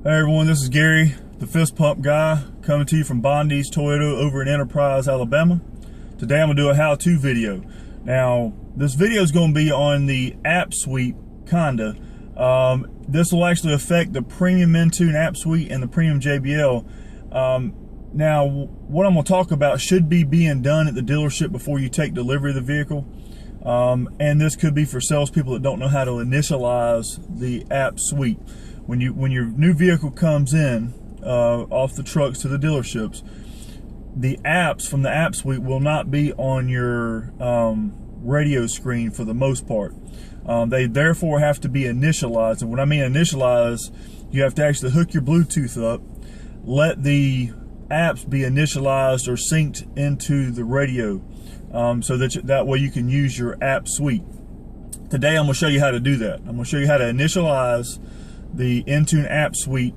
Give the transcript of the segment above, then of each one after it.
Hey everyone, this is Gary, the fist pump guy, coming to you from Bondi's Toyota over in Enterprise, Alabama. Today I'm going to do a how-to video. Now, this video is going to be on the app suite, kinda. This will actually affect the Premium Entune app suite and the Premium JBL. Now, what I'm going to talk about should be being done at the dealership before you take delivery of the vehicle. And this could be for salespeople that don't know how to initialize the app suite. When your new vehicle comes in off the trucks to the dealerships, the apps from the app suite will not be on your radio screen for the most part. They therefore have to be initialized. And when I mean initialize, you have to actually hook your Bluetooth up, let the apps be initialized or synced into the radio, so that way you can use your app suite. Today I'm going to show you how to do that. I'm going to show you how to initialize the Entune app suite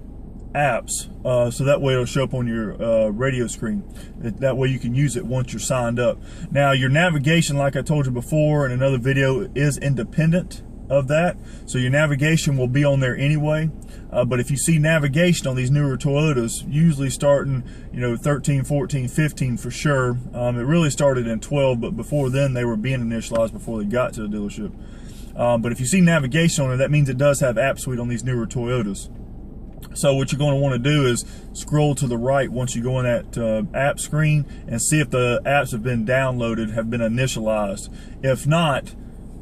apps, so that way it'll show up on your radio screen. That way you can use it once you're signed up. Now, your navigation, like I told you before in another video, is independent of that, so your navigation will be on there anyway. But if you see navigation on these newer Toyotas, usually starting 13, 14, 15 for sure. It really started in 12, but before then they were being initialized before they got to the dealership. But if you see navigation on it, that means it does have app suite on these newer Toyotas. So what you're going to want to do is scroll to the right once you go in that app screen and see if the apps have been downloaded, have been initialized. If not,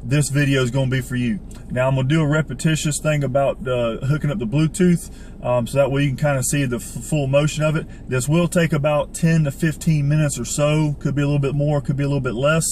this video is going to be for you. Now I'm going to do a repetitious thing about hooking up the Bluetooth, so that way you can kind of see the full motion of it. This will take about 10 to 15 minutes or so. Could be a little bit more, could be a little bit less.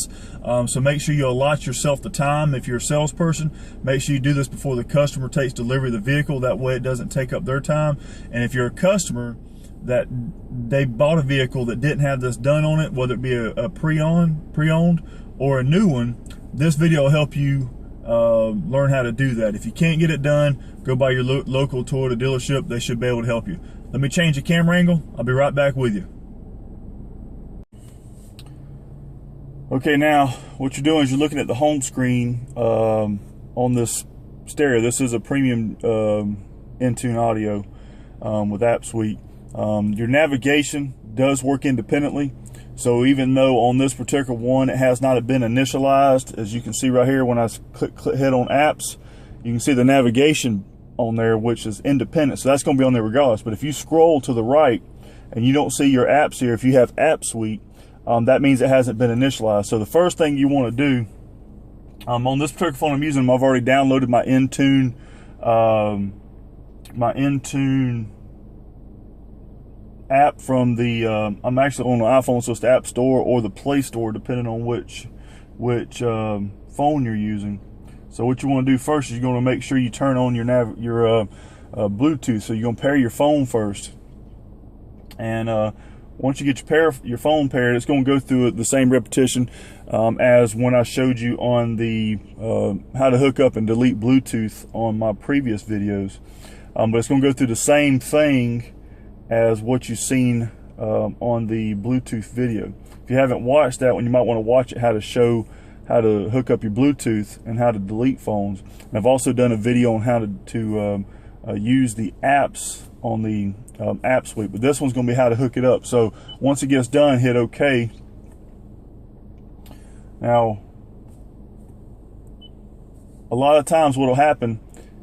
So make sure you allot yourself the time. If you're a salesperson, make sure you do this before the customer takes delivery of the vehicle. That way it doesn't take up their time. And if you're a customer that they bought a vehicle that didn't have this done on it, whether it be a pre-owned or a new one, this video will help you learn how to do that. If you can't get it done, go by your local Toyota dealership. They should be able to help you. Let me change the camera angle. I'll be right back with you. Okay, now what you're doing is you're looking at the home screen on this stereo. This is a premium Entune audio with app suite. Your navigation does work independently. So even though on this particular one it has not been initialized, as you can see right here when I hit on apps, you can see the navigation on there, which is independent. So that's going to be on there regardless. But if you scroll to the right and you don't see your apps here, if you have app suite, that means it hasn't been initialized. So the first thing you want to do, on this particular phone I'm using, I've already downloaded my Entune app from the I'm actually on the iPhone, so it's the App Store or the Play Store, depending on which phone you're using. So what you want to do first is you're going to make sure you turn on your Bluetooth. So you're going to pair your phone first, and once you get your phone paired, it's going to go through the same repetition as when I showed you on the how to hook up and delete Bluetooth on my previous videos. But it's going to go through the same thing as what you've seen on the Bluetooth video. If you haven't watched that one, you might want to watch it, how to hook up your Bluetooth and how to delete phones. And I've also done a video on how to use the apps on the app suite, but this one's going to be how to hook it up. So once it gets done, hit OK. Now, a lot of times what will happen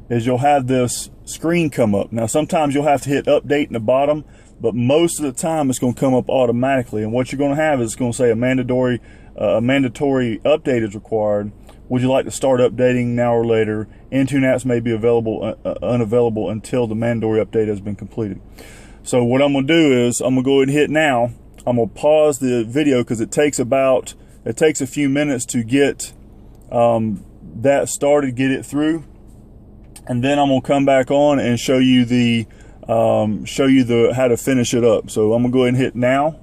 is you'll have this screen come up. Now sometimes you'll have to hit update in the bottom, but most of the time it's going to come up automatically. And what you're going to have is it's going to say a mandatory update is required. Would you like to start updating now or later? Entune apps may be unavailable until the mandatory update has been completed. So what I'm going to do is I'm going to go ahead and hit now. I'm going to pause the video because it takes a few minutes to get that started, get it through. And then I'm gonna come back on and show you how to finish it up. So I'm gonna go ahead and hit now,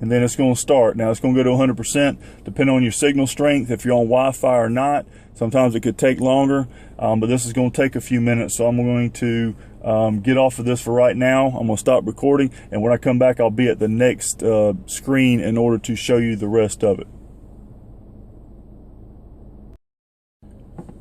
and then it's gonna start. Now it's gonna go to 100%, depending on your signal strength, if you're on Wi-Fi or not. Sometimes it could take longer, but this is gonna take a few minutes. So I'm going to get off of this for right now. I'm gonna stop recording, and when I come back, I'll be at the next screen in order to show you the rest of it.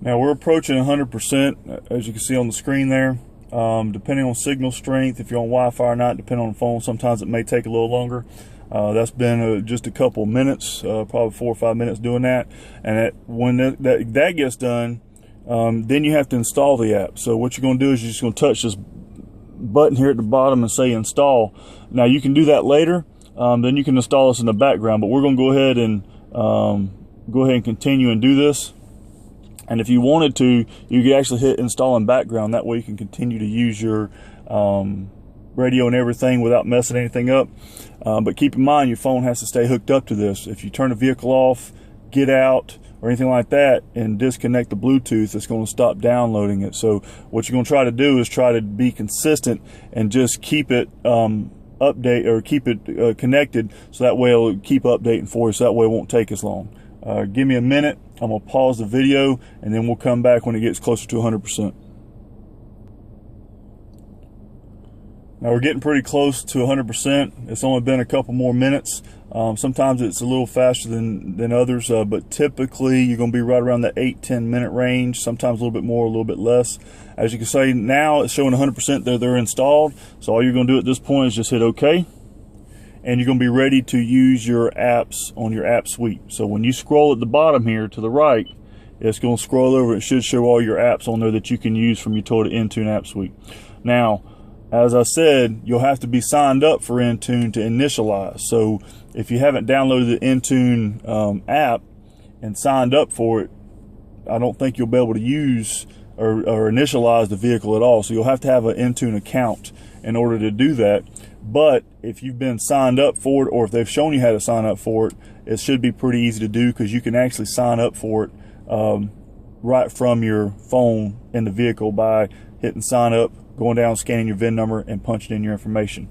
Now we're approaching 100%, as you can see on the screen there. Depending on signal strength, if you're on Wi-Fi or not, depending on the phone, sometimes it may take a little longer. That's been just a couple minutes, probably 4 or 5 minutes doing that. And when that gets done, then you have to install the app. So what you're going to do is you're just going to touch this button here at the bottom and say install. Now you can do that later. Then you can install this in the background, but we're going to go ahead and continue and do this. And if you wanted to, you could actually hit install in background. That way you can continue to use your radio and everything without messing anything up. But keep in mind, your phone has to stay hooked up to this. If you turn the vehicle off, get out, or anything like that, and disconnect the Bluetooth, it's going to stop downloading it. So what you're going to try to do is try to be consistent and just keep it connected, so that way it'll keep updating for you, so that way it won't take as long. Give me a minute. I'm going to pause the video, and then we'll come back when it gets closer to 100%. Now we're getting pretty close to 100%. It's only been a couple more minutes. Sometimes it's a little faster than others, but typically you're going to be right around the 8-10 minute range, sometimes a little bit more, a little bit less. As you can see now, it's showing 100% that they're installed. So all you're going to do at this point is just hit OK. And you're going to be ready to use your apps on your app suite. So when you scroll at the bottom here to the right, it's going to scroll over. It should show all your apps on there that you can use from your Toyota Entune app suite. Now, as I said, you'll have to be signed up for Entune to initialize. So if you haven't downloaded the Entune app and signed up for it, I don't think you'll be able to use or initialize the vehicle at all. So you'll have to have an Entune account in order to do that. But if you've been signed up for it, or if they've shown you how to sign up for it, it should be pretty easy to do, because you can actually sign up for it right from your phone in the vehicle by hitting sign up, going down, scanning your VIN number, and punching in your information.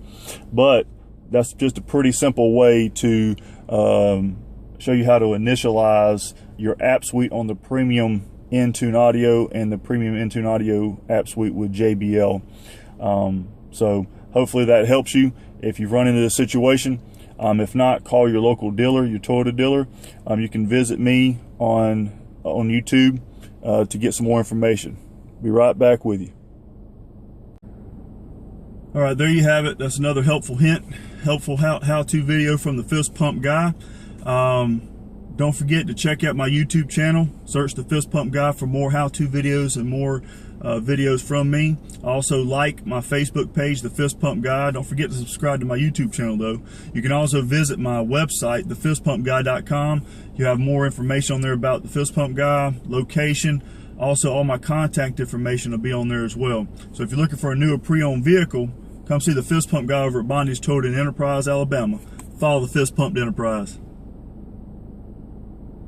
But that's just a pretty simple way to show you how to initialize your app suite on the Premium Entune Audio and the Premium Entune Audio app suite with JBL. So hopefully that helps you if you've run into this situation. If not, call your local dealer, your Toyota dealer. You can visit me on YouTube to get some more information. Be right back with you. All right, there you have it. That's another helpful how-to video from the Fist Pump Guy. Don't forget to check out my YouTube channel. Search the Fist Pump Guy for more how-to videos and more videos from me. Also, like my Facebook page, the Fist Pump Guy. Don't forget to subscribe to my YouTube channel, though. You can also visit my website, thefistpumpguy.com. You have more information on there about the Fist Pump Guy, location. Also, all my contact information will be on there as well. So if you're looking for a new or pre-owned vehicle, come see the Fist Pump Guy over at Bondy's Toyota in Enterprise, Alabama. Follow the Fist Pump Enterprise.